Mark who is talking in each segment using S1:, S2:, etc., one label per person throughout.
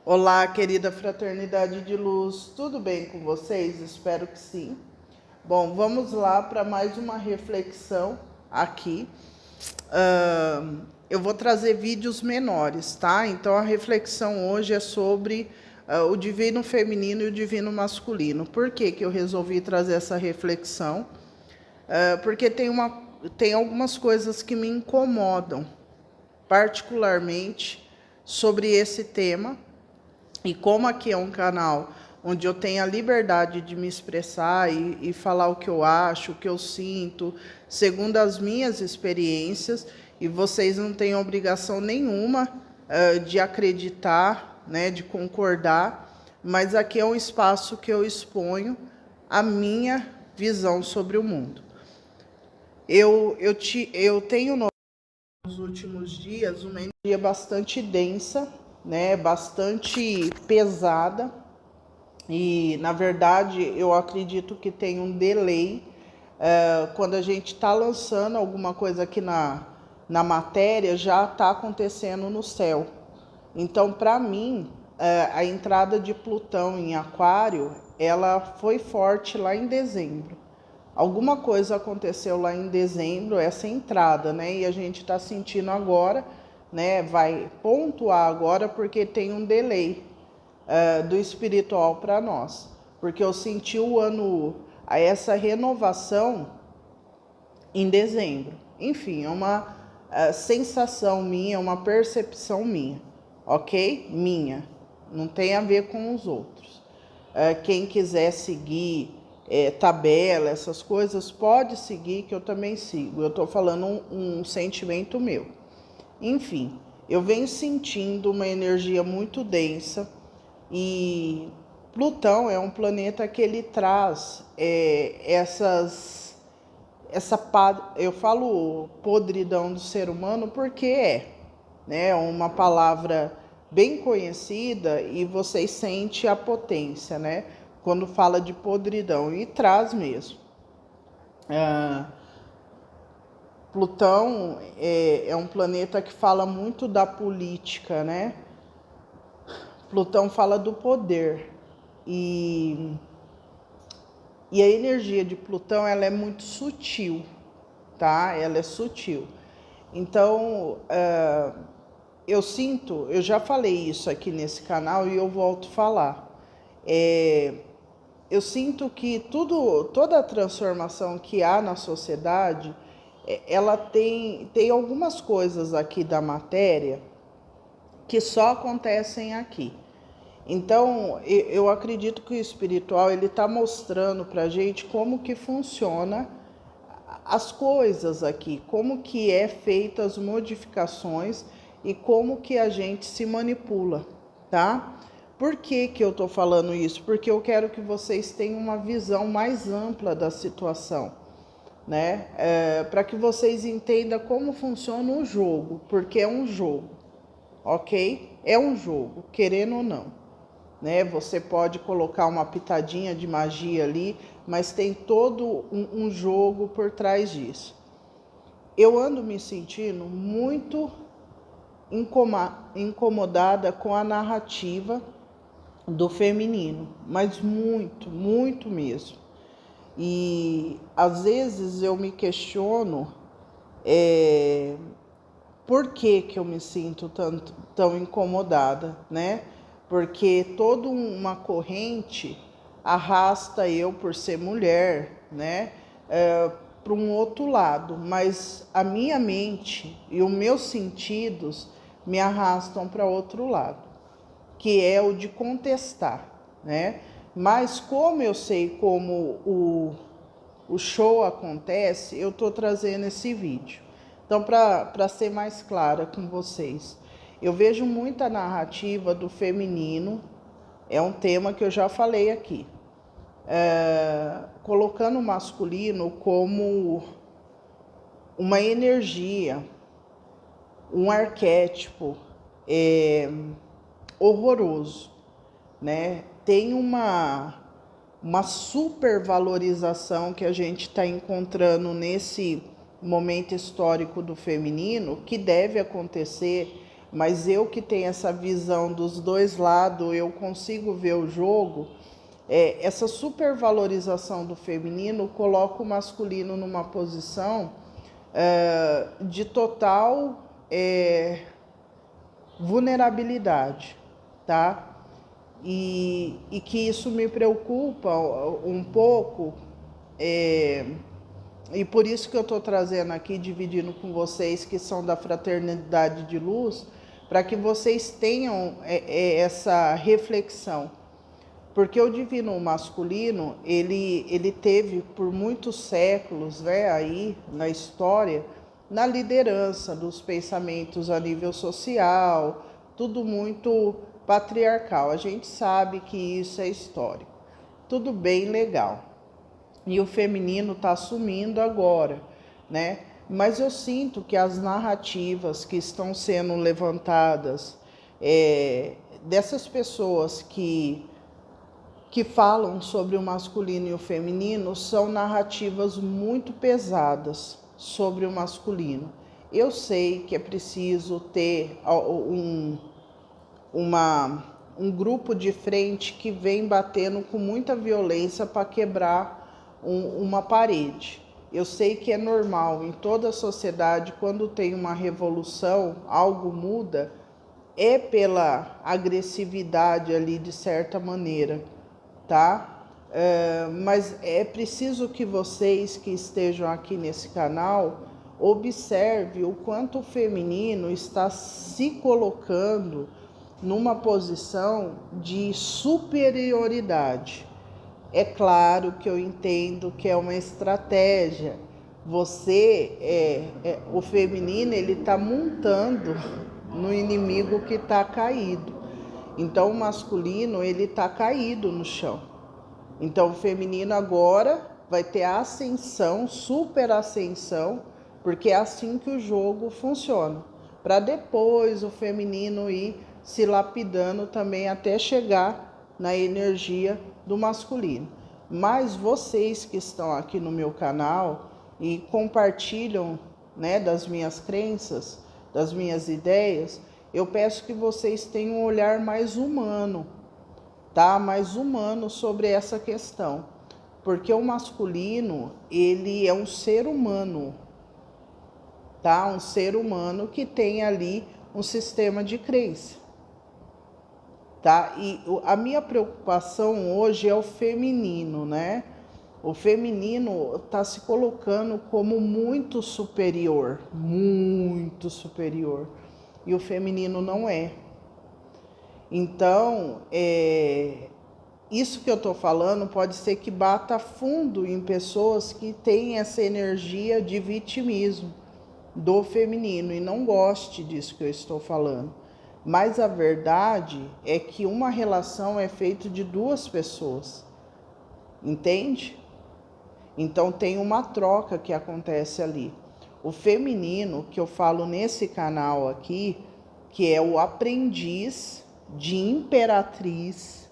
S1: Olá, querida fraternidade de luz, tudo bem com vocês? Espero que sim. Bom, vamos lá para mais uma reflexão aqui. Eu vou trazer vídeos menores, tá? Então a reflexão hoje é sobre o divino feminino e o divino masculino. Por que que eu resolvi trazer essa reflexão? Porque tem algumas coisas que me incomodam, particularmente sobre esse tema. E como aqui é um canal onde eu tenho a liberdade de me expressar e falar o que eu acho, o que eu sinto, segundo as minhas experiências, e vocês não têm obrigação nenhuma de acreditar, né, de concordar, mas aqui é um espaço que eu exponho a minha visão sobre o mundo. Eu tenho nos últimos dias uma energia bastante densa, né, bastante pesada, e na verdade eu acredito que tem um delay quando a gente está lançando alguma coisa aqui na matéria, já está acontecendo no céu. Então, para mim, a entrada de Plutão em Aquário, ela foi forte lá em dezembro. Alguma coisa aconteceu lá em dezembro, essa entrada, né? E a gente está sentindo agora, né? Vai pontuar agora porque tem um delay do espiritual para nós. Porque eu senti essa renovação em dezembro. Enfim, é uma sensação minha, uma percepção minha, ok? Minha. Não tem a ver com os outros. Quem quiser seguir tabela, essas coisas, pode seguir, que eu também sigo. Eu estou falando um sentimento meu. Enfim, eu venho sentindo uma energia muito densa e Plutão é um planeta que ele traz eu falo podridão do ser humano porque né, uma palavra bem conhecida e você sente a potência, né? Quando fala de podridão, e traz mesmo. Plutão é um planeta que fala muito da política, né? Plutão fala do poder e a energia de Plutão ela é muito sutil, tá? Ela é sutil. Então, eu já falei isso aqui nesse canal e eu volto a falar. Eu sinto que toda a transformação que há na sociedade, ela tem algumas coisas aqui da matéria que só acontecem aqui. Então, eu acredito que o espiritual ele está mostrando para a gente como que funciona as coisas aqui, como que é feita as modificações e como que a gente se manipula, tá? Por que que eu tô falando isso? Porque eu quero que vocês tenham uma visão mais ampla da situação, né? Para que vocês entendam como funciona o jogo, porque é um jogo, ok? É um jogo, querendo ou não. Né? Você pode colocar uma pitadinha de magia ali, mas tem todo um jogo por trás disso. Eu ando me sentindo muito incomodada com a narrativa do feminino, mas muito, muito mesmo. E às vezes eu me questiono por que eu me sinto tão incomodada, né? Porque toda uma corrente arrasta eu, por ser mulher, né, para um outro lado, mas a minha mente e os meus sentidos me arrastam para outro lado, que é o de contestar, né? Mas como eu sei como o show acontece, eu estou trazendo esse vídeo. Então, para ser mais clara com vocês, eu vejo muita narrativa do feminino, é um tema que eu já falei aqui, colocando o masculino como uma energia, um arquétipo horroroso, né? Tem uma supervalorização que a gente está encontrando nesse momento histórico do feminino, que deve acontecer mas eu que tenho essa visão dos dois lados, eu consigo ver o jogo. Essa supervalorização do feminino coloca o masculino numa posição de total vulnerabilidade, tá? E que isso me preocupa um pouco, e por isso que eu estou trazendo aqui, dividindo com vocês que são da Fraternidade de Luz, para que vocês tenham essa reflexão. Porque o divino masculino, ele teve por muitos séculos, né, aí na história, na liderança dos pensamentos a nível social, tudo muito patriarcal. A gente sabe que isso é histórico. Tudo bem, legal. E o feminino está assumindo agora, né? Mas eu sinto que as narrativas que estão sendo levantadas dessas pessoas que falam sobre o masculino e o feminino são narrativas muito pesadas sobre o masculino. Eu sei que é preciso ter um grupo de frente que vem batendo com muita violência para quebrar uma parede. Eu sei que é normal em toda a sociedade, quando tem uma revolução, algo muda, é pela agressividade ali de certa maneira, tá? Mas é preciso que vocês que estejam aqui nesse canal observe o quanto o feminino está se colocando numa posição de superioridade. É claro que eu entendo que é uma estratégia. O feminino, ele está montando no inimigo que está caído. Então o masculino, ele está caído no chão. Então o feminino agora vai ter a ascensão, super ascensão, porque é assim que o jogo funciona. Para depois o feminino ir se lapidando também até chegar na energia do masculino. Mas vocês que estão aqui no meu canal e compartilham, né, das minhas crenças, das minhas ideias, eu peço que vocês tenham um olhar mais humano, tá? Mais humano sobre essa questão. Porque o masculino, ele é um ser humano, tá? Um ser humano que tem ali um sistema de crença. Tá? E a minha preocupação hoje é o feminino, né? O feminino está se colocando como muito superior, e o feminino não é. Então, isso que eu estou falando pode ser que bata fundo em pessoas que têm essa energia de vitimismo do feminino e não goste disso que eu estou falando. Mas a verdade é que uma relação é feita de duas pessoas, entende? Então tem uma troca que acontece ali. O feminino, que eu falo nesse canal aqui, que é o aprendiz de imperatriz,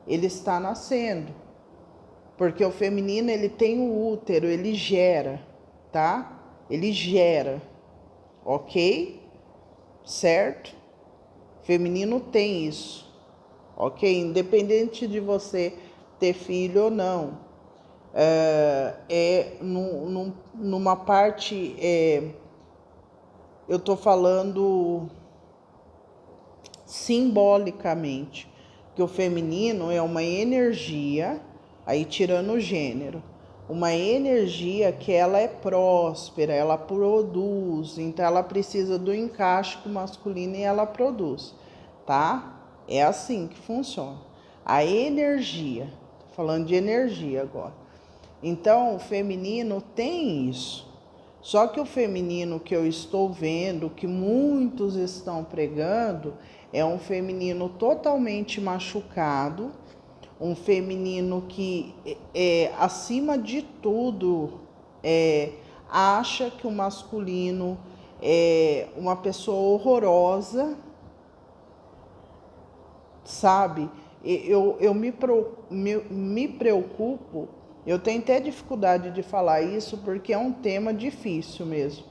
S1: ele está nascendo. Porque o feminino, ele tem o útero, ele gera, tá? Ele gera, ok? Certo? Feminino tem isso, ok? Independente de você ter filho ou não. Numa parte, eu estou falando simbolicamente, que o feminino é uma energia, aí tirando o gênero, uma energia que ela é próspera, ela produz, então ela precisa do encaixe com o masculino e ela produz, tá? É assim que funciona. A energia, tô falando de energia agora. Então o feminino tem isso. Só que o feminino que eu estou vendo, que muitos estão pregando, é um feminino totalmente machucado, um feminino que, acima de tudo, acha que o masculino é uma pessoa horrorosa, sabe? Eu me preocupo, eu tenho até dificuldade de falar isso porque é um tema difícil mesmo.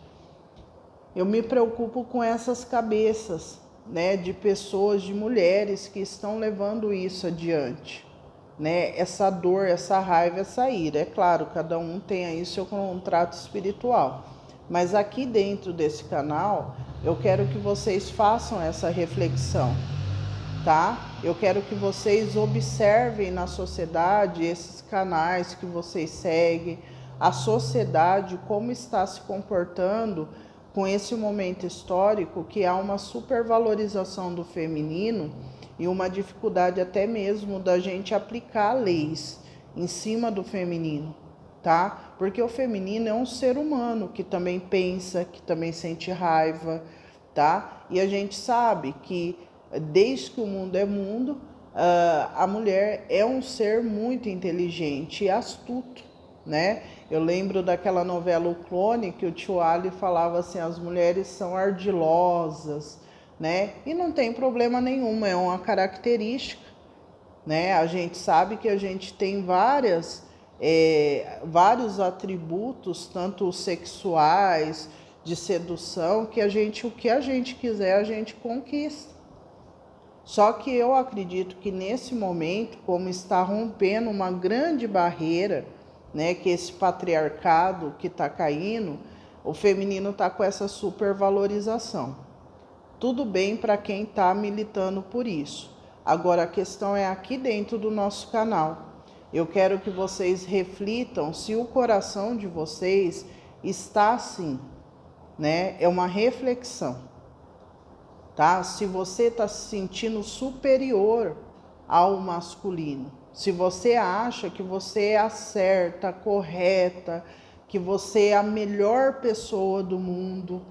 S1: eu me preocupo com essas cabeças, né, de pessoas, de mulheres que estão levando isso adiante, né, essa dor, essa raiva, essa ira. É claro, cada um tem aí seu contrato espiritual, mas aqui dentro desse canal, eu quero que vocês façam essa reflexão, tá? Eu quero que vocês observem na sociedade esses canais que vocês seguem, a sociedade como está se comportando com esse momento histórico que há uma supervalorização do feminino e uma dificuldade até mesmo da gente aplicar leis em cima do feminino, tá? Porque o feminino é um ser humano que também pensa, que também sente raiva, tá? E a gente sabe que desde que o mundo é mundo, a mulher é um ser muito inteligente e astuto, né? Eu lembro daquela novela O Clone, que o tio Ali falava assim, as mulheres são ardilosas, né? E não tem problema nenhum, é uma característica, né? A gente sabe que a gente tem vários atributos, tanto sexuais, de sedução, que o que a gente quiser, a gente conquista. Só que eu acredito que nesse momento, como está rompendo uma grande barreira, né, que esse patriarcado que está caindo, o feminino está com essa supervalorização. Tudo bem para quem está militando por isso. Agora a questão é aqui dentro do nosso canal. Eu quero que vocês reflitam se o coração de vocês está assim, né? É uma reflexão, tá? Se você está se sentindo superior ao masculino, se você acha que você é a certa, correta, que você é a melhor pessoa do mundo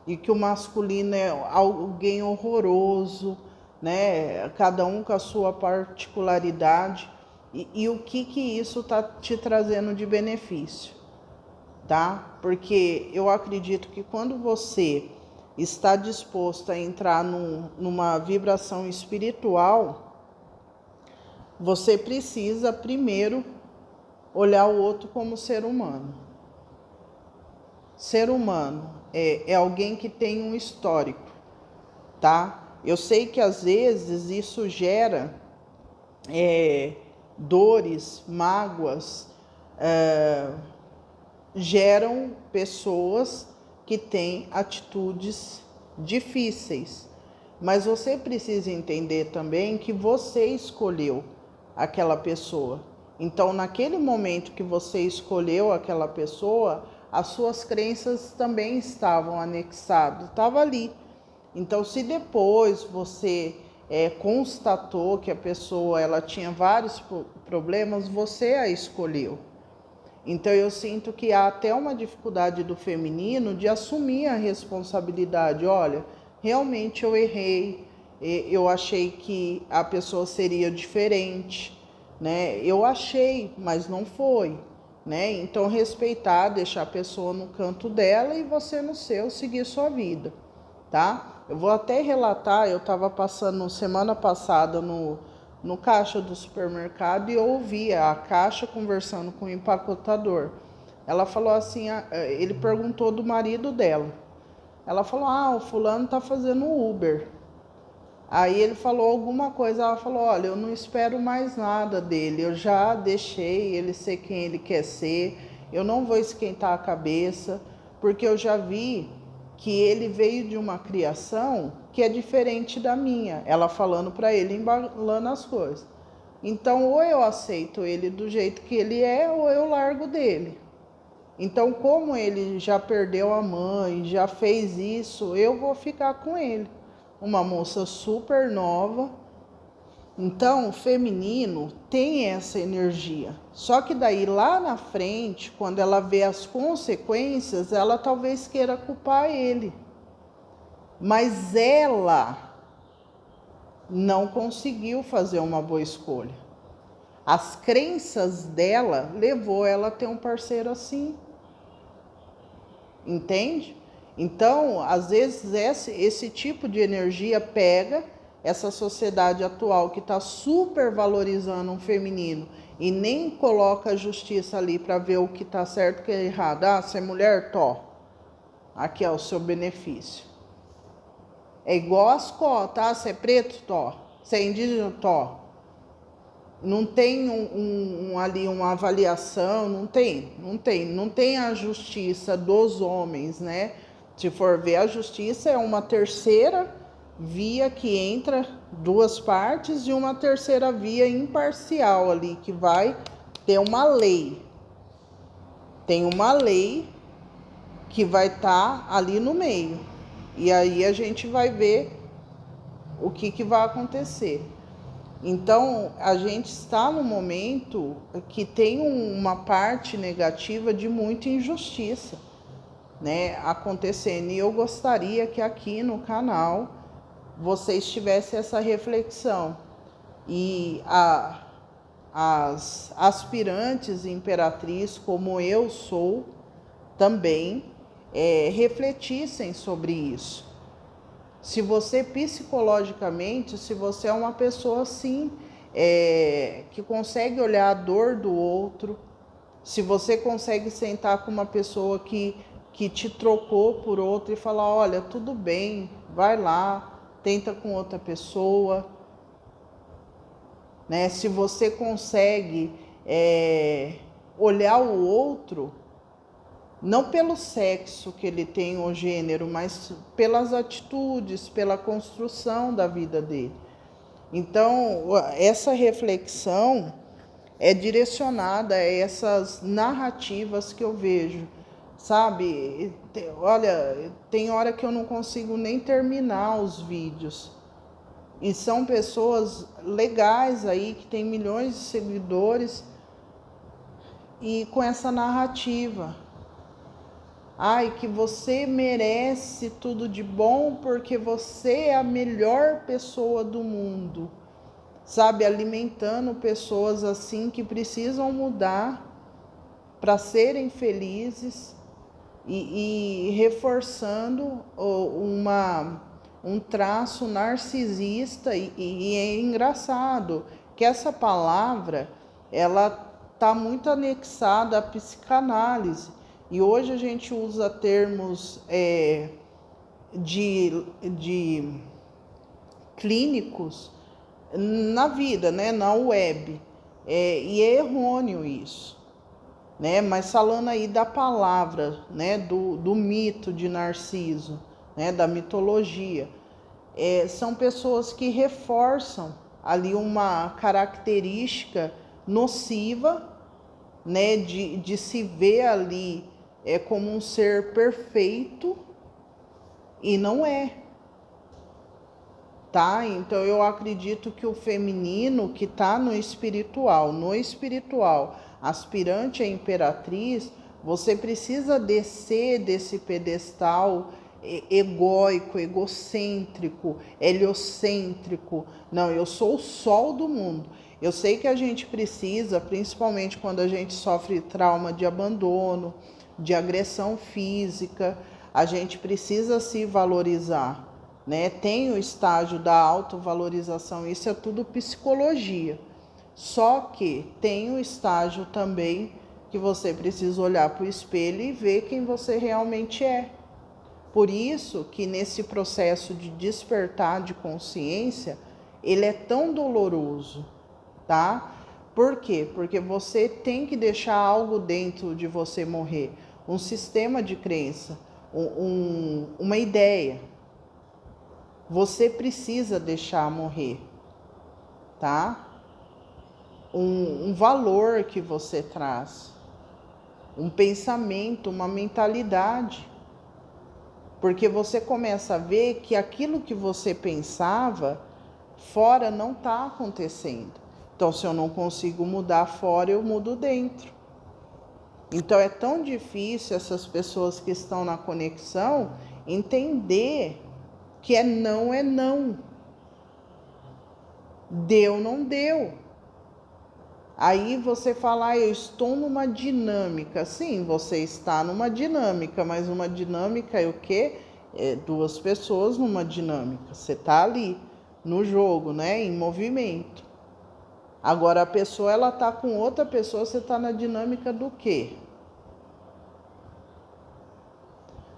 S1: e que o masculino é alguém horroroso, né? Cada um com a sua particularidade, e o que isso está te trazendo de benefício, tá? Porque eu acredito que quando você está disposto a entrar numa vibração espiritual, você precisa primeiro olhar o outro como ser humano. Ser humano é alguém que tem um histórico, tá? Eu sei que às vezes isso gera dores, mágoas, geram pessoas que têm atitudes difíceis. Mas você precisa entender também que você escolheu aquela pessoa. Então, naquele momento que você escolheu aquela pessoa, as suas crenças também estavam anexadas, estava ali. Então, se depois você constatou que a pessoa ela tinha vários problemas, você a escolheu. Então eu sinto que há até uma dificuldade do feminino de assumir a responsabilidade. Olha, realmente eu errei, eu achei que a pessoa seria diferente, né? Eu achei, mas não foi, né? Então respeitar, deixar a pessoa no canto dela e você no seu, seguir sua vida, tá? Eu vou até relatar, eu estava passando semana passada no caixa do supermercado e eu ouvi a caixa conversando com o empacotador. Ela falou assim, ele perguntou do marido dela. Ela falou, o fulano tá fazendo Uber. Aí ele falou alguma coisa, ela falou, olha, eu não espero mais nada dele, eu já deixei ele ser quem ele quer ser, eu não vou esquentar a cabeça, porque eu já vi que ele veio de uma criação que é diferente da minha, ela falando para ele, embalando as coisas. Então, ou eu aceito ele do jeito que ele é, ou eu largo dele. Então, como ele já perdeu a mãe, já fez isso, eu vou ficar com ele. Uma moça super nova. Então, o feminino tem essa energia. Só que daí lá na frente, quando ela vê as consequências, ela talvez queira culpar ele. Mas ela não conseguiu fazer uma boa escolha. As crenças dela levou ela a ter um parceiro assim. Entende? Então, às vezes, esse tipo de energia pega essa sociedade atual que está super valorizando um feminino e nem coloca a justiça ali para ver o que está certo e o que é errado. Ah, você é mulher, tó. Aqui é o seu benefício. É igual as cotas, tá? Você é preto, tó. Você é indígena, tó. Não tem ali uma avaliação, não tem a justiça dos homens, né? Se for ver, a justiça é uma terceira via que entra duas partes e uma terceira via imparcial ali, que vai ter uma lei. Tem uma lei que vai estar ali no meio. E aí a gente vai ver o que vai acontecer. Então, a gente está no momento que tem uma parte negativa de muita injustiça, né, acontecendo. E eu gostaria que aqui no canal vocês tivessem essa reflexão. E as aspirantes imperatriz, como eu sou, também refletissem sobre isso. Se você psicologicamente, se você é uma pessoa assim, que consegue olhar a dor do outro, se você consegue sentar com uma pessoa que te trocou por outra e falar, olha, tudo bem, vai lá, tenta com outra pessoa, né? Se você consegue olhar o outro, não pelo sexo que ele tem ou gênero, mas pelas atitudes, pela construção da vida dele. Então, essa reflexão é direcionada a essas narrativas que eu vejo, sabe? Olha, tem hora que eu não consigo nem terminar os vídeos. E são pessoas legais aí, que tem milhões de seguidores, e com essa narrativa. Ai, que você merece tudo de bom porque você é a melhor pessoa do mundo. Sabe, alimentando pessoas assim que precisam mudar para serem felizes e reforçando um traço narcisista. E é engraçado que essa palavra, ela está muito anexada à psicanálise. E hoje a gente usa termos de clínicos na vida, né, na web. E é errôneo isso, né? Mas falando aí da palavra, né, do mito de Narciso, né, da mitologia, são pessoas que reforçam ali uma característica nociva, né, de se ver ali como um ser perfeito, e não é, tá? Então eu acredito que o feminino que está no espiritual, aspirante a imperatriz, você precisa descer desse pedestal egóico, egocêntrico, heliocêntrico. Não, eu sou o sol do mundo. Eu sei que a gente precisa, principalmente quando a gente sofre trauma de abandono, de agressão física, a gente precisa se valorizar, né? Tem o estágio da autovalorização, isso é tudo psicologia. Só que tem o estágio também que você precisa olhar para o espelho e ver quem você realmente é. Por isso que nesse processo de despertar de consciência, ele é tão doloroso, tá? Por quê? Porque você tem que deixar algo dentro de você morrer. Um sistema de crença, uma ideia. Você precisa deixar morrer, tá? Um valor que você traz, um pensamento, uma mentalidade. Porque você começa a ver que aquilo que você pensava fora não está acontecendo. Então, se eu não consigo mudar fora, eu mudo dentro. Então, é tão difícil essas pessoas que estão na conexão entender que não é não. Deu, não deu. Aí você fala, eu estou numa dinâmica. Sim, você está numa dinâmica, mas uma dinâmica é o quê? Duas pessoas numa dinâmica. Você está ali no jogo, né? Em movimento. Agora a pessoa, ela está com outra pessoa, você está na dinâmica do quê?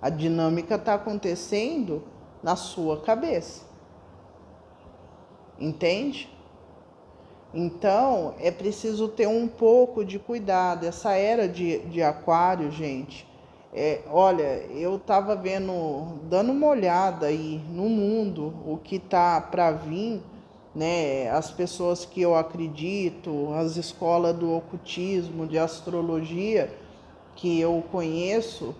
S1: A dinâmica está acontecendo na sua cabeça. Entende? Então, é preciso ter um pouco de cuidado. Essa era de aquário, gente, olha, eu estava dando uma olhada aí no mundo, o que tá para vir, né? As pessoas que eu acredito, as escolas do ocultismo, de astrologia que eu conheço,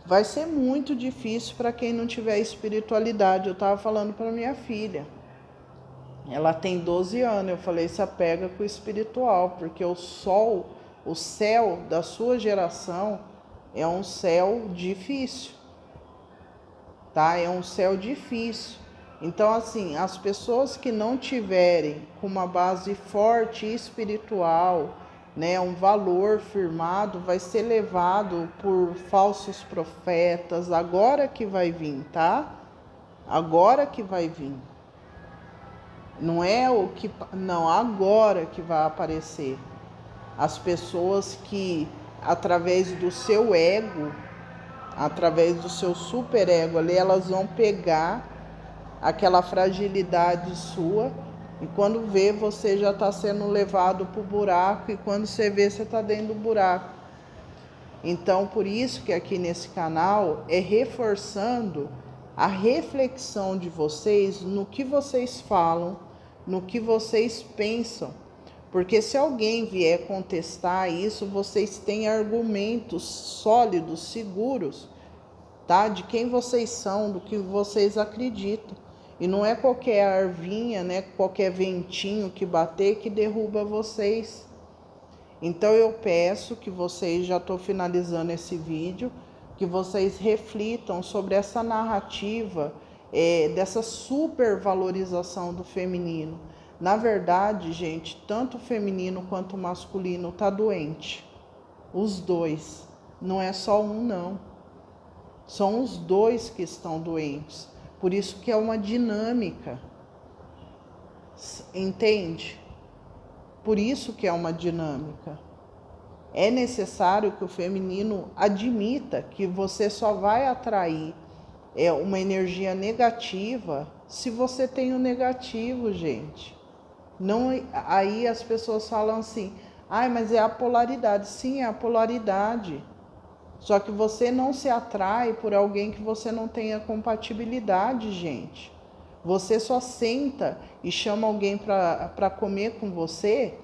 S1: vai ser muito difícil para quem não tiver espiritualidade. Eu estava falando para minha filha. Ela tem 12 anos, eu falei, se apega com o espiritual, porque o sol, o céu da sua geração é um céu difícil, tá? É um céu difícil. Então, assim, as pessoas que não tiverem com uma base forte espiritual, né, um valor firmado, vai ser levado por falsos profetas, agora que vai vir, tá? Agora que vai vir. Não é o que, não, agora que vai aparecer. As pessoas que, através do seu ego, através do seu superego ali, elas vão pegar aquela fragilidade sua e quando vê, você já está sendo levado para o buraco e quando você vê, você está dentro do buraco. Então, por isso que aqui nesse canal é reforçando a reflexão de vocês no que vocês falam, no que vocês pensam. Porque se alguém vier contestar isso, vocês têm argumentos sólidos, seguros, tá? De quem vocês são, do que vocês acreditam. E não é qualquer arvinha, né? Qualquer ventinho que bater que derruba vocês. Então eu peço que vocês, já estou finalizando esse vídeo, que vocês reflitam sobre essa narrativa dessa supervalorização do feminino. Na verdade, gente, tanto o feminino quanto o masculino está doente. Os dois. Não é só um, não. São os dois que estão doentes. Por isso que é uma dinâmica. Entende? Por isso que é uma dinâmica. É necessário que o feminino admita que você só vai atrair uma energia negativa se você tem o negativo, gente. Não, aí as pessoas falam assim, mas é a polaridade. Sim, é a polaridade. Só que você não se atrai por alguém que você não tenha compatibilidade, gente. Você só senta e chama alguém para comer com você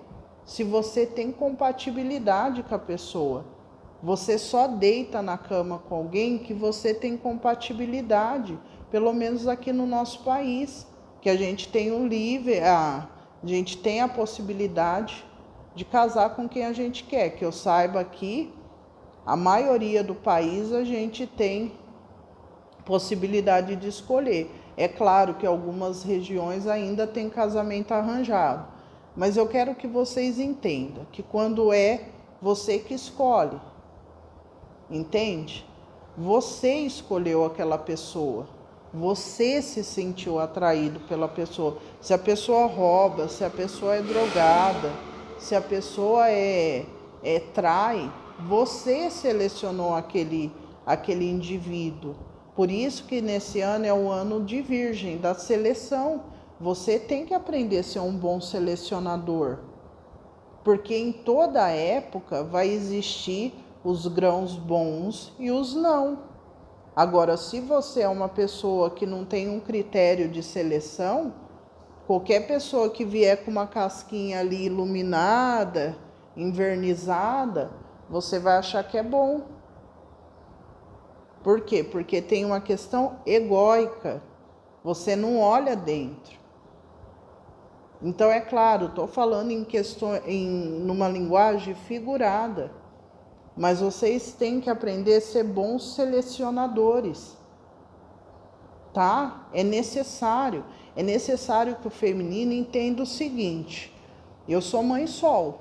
S1: se você tem compatibilidade com a pessoa. Você só deita na cama com alguém que você tem compatibilidade, pelo menos aqui no nosso país, que a gente tem a gente tem a possibilidade de casar com quem a gente quer. Que eu saiba aqui, a maioria do país a gente tem possibilidade de escolher. É claro que algumas regiões ainda tem casamento arranjado, mas eu quero que vocês entendam que quando é você que escolhe, entende? Você escolheu aquela pessoa, você se sentiu atraído pela pessoa. Se a pessoa rouba, se a pessoa é drogada, se a pessoa trai, você selecionou aquele indivíduo. Por isso que nesse ano é o ano de Virgem, da seleção. Você tem que aprender a ser um bom selecionador. Porque em toda época vai existir os grãos bons e os não. Agora, se você é uma pessoa que não tem um critério de seleção, qualquer pessoa que vier com uma casquinha ali iluminada, envernizada, você vai achar que é bom. Por quê? Porque tem uma questão egóica. Você não olha dentro. Então, é claro, estou falando numa linguagem figurada. Mas vocês têm que aprender a ser bons selecionadores. Tá? É necessário. É necessário que o feminino entenda o seguinte. Eu sou mãe sol,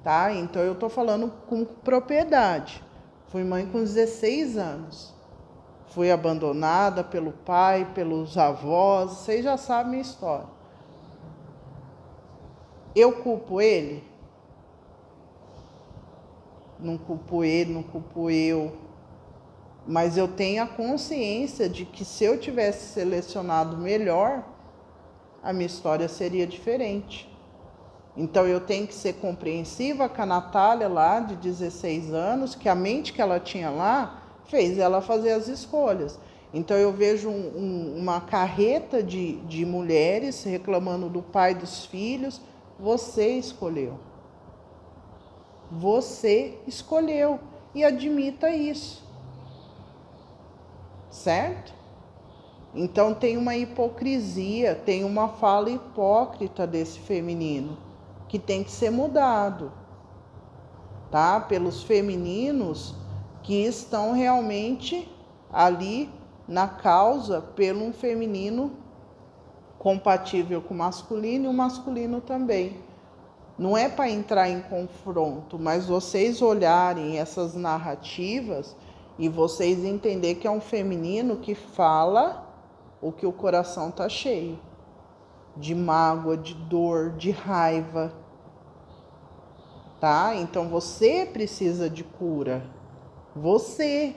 S1: tá? Então eu estou falando com propriedade. Fui mãe com 16 anos. Fui abandonada pelo pai, pelos avós, vocês já sabem a história. Eu culpo ele? Não culpo ele, não culpo eu. Mas eu tenho a consciência de que se eu tivesse selecionado melhor, a minha história seria diferente. Então eu tenho que ser compreensiva com a Natália lá de 16 anos, que a mente que ela tinha lá fez ela fazer as escolhas. Então eu vejo uma carreta de mulheres reclamando do pai dos filhos. Você escolheu. Você escolheu. E admita isso. Certo? Então tem uma hipocrisia, tem uma fala hipócrita desse feminino, que tem que ser mudado, tá? Pelos femininos que estão realmente ali na causa, pelo um feminino compatível com o masculino e o masculino também. Não é para entrar em confronto, mas vocês olharem essas narrativas e vocês entenderem que é um feminino que fala o que o coração tá cheio. De mágoa, de dor, de raiva. Tá? Então você precisa de cura. Você.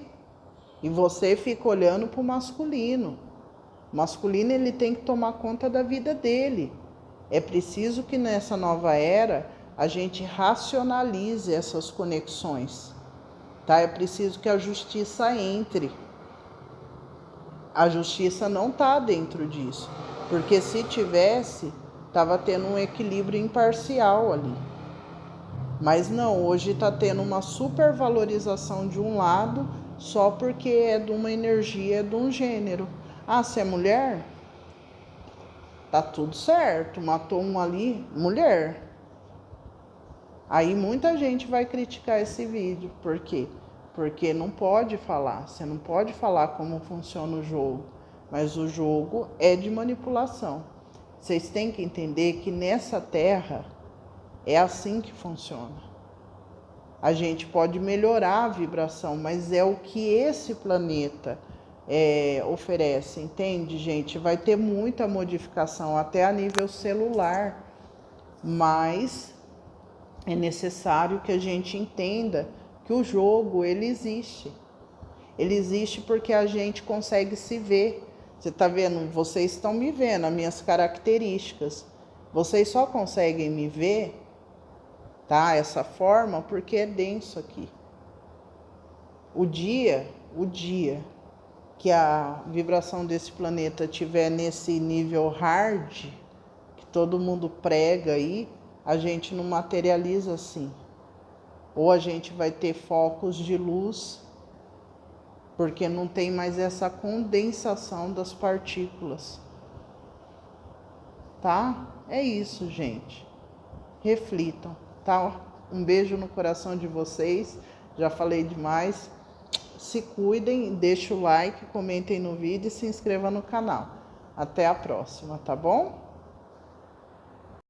S1: E você fica olhando para o masculino. O masculino ele tem que tomar conta da vida dele. É preciso que nessa nova era a gente racionalize essas conexões. Tá? É preciso que a justiça entre. A justiça não está dentro disso. Porque se tivesse, estava tendo um equilíbrio imparcial ali. Mas não, hoje está tendo uma supervalorização de um lado só porque é de uma energia, de um gênero. Ah, se é mulher? Tá tudo certo, matou um ali, mulher. Aí muita gente vai criticar esse vídeo. Por quê? Porque não pode falar. Você não pode falar como funciona o jogo. Mas o jogo é de manipulação. Vocês têm que entender que nessa terra é assim que funciona. A gente pode melhorar a vibração, mas é o que esse planeta oferece, entende, gente? Vai ter muita modificação, até a nível celular, mas é necessário que a gente entenda que o jogo, ele existe. Ele existe porque a gente consegue se ver. Você está vendo? Vocês estão me vendo, as minhas características. Vocês só conseguem me ver, tá? Essa forma, porque é denso aqui. O dia que a vibração desse planeta estiver nesse nível hard, que todo mundo prega aí, a gente não materializa assim. Ou a gente vai ter focos de luz, porque não tem mais essa condensação das partículas. Tá? É isso, gente. Reflitam, tá? Um beijo no coração de vocês. Já falei demais. Se cuidem, deixa o like, comentem no vídeo e se inscreva no canal. Até a próxima, tá bom?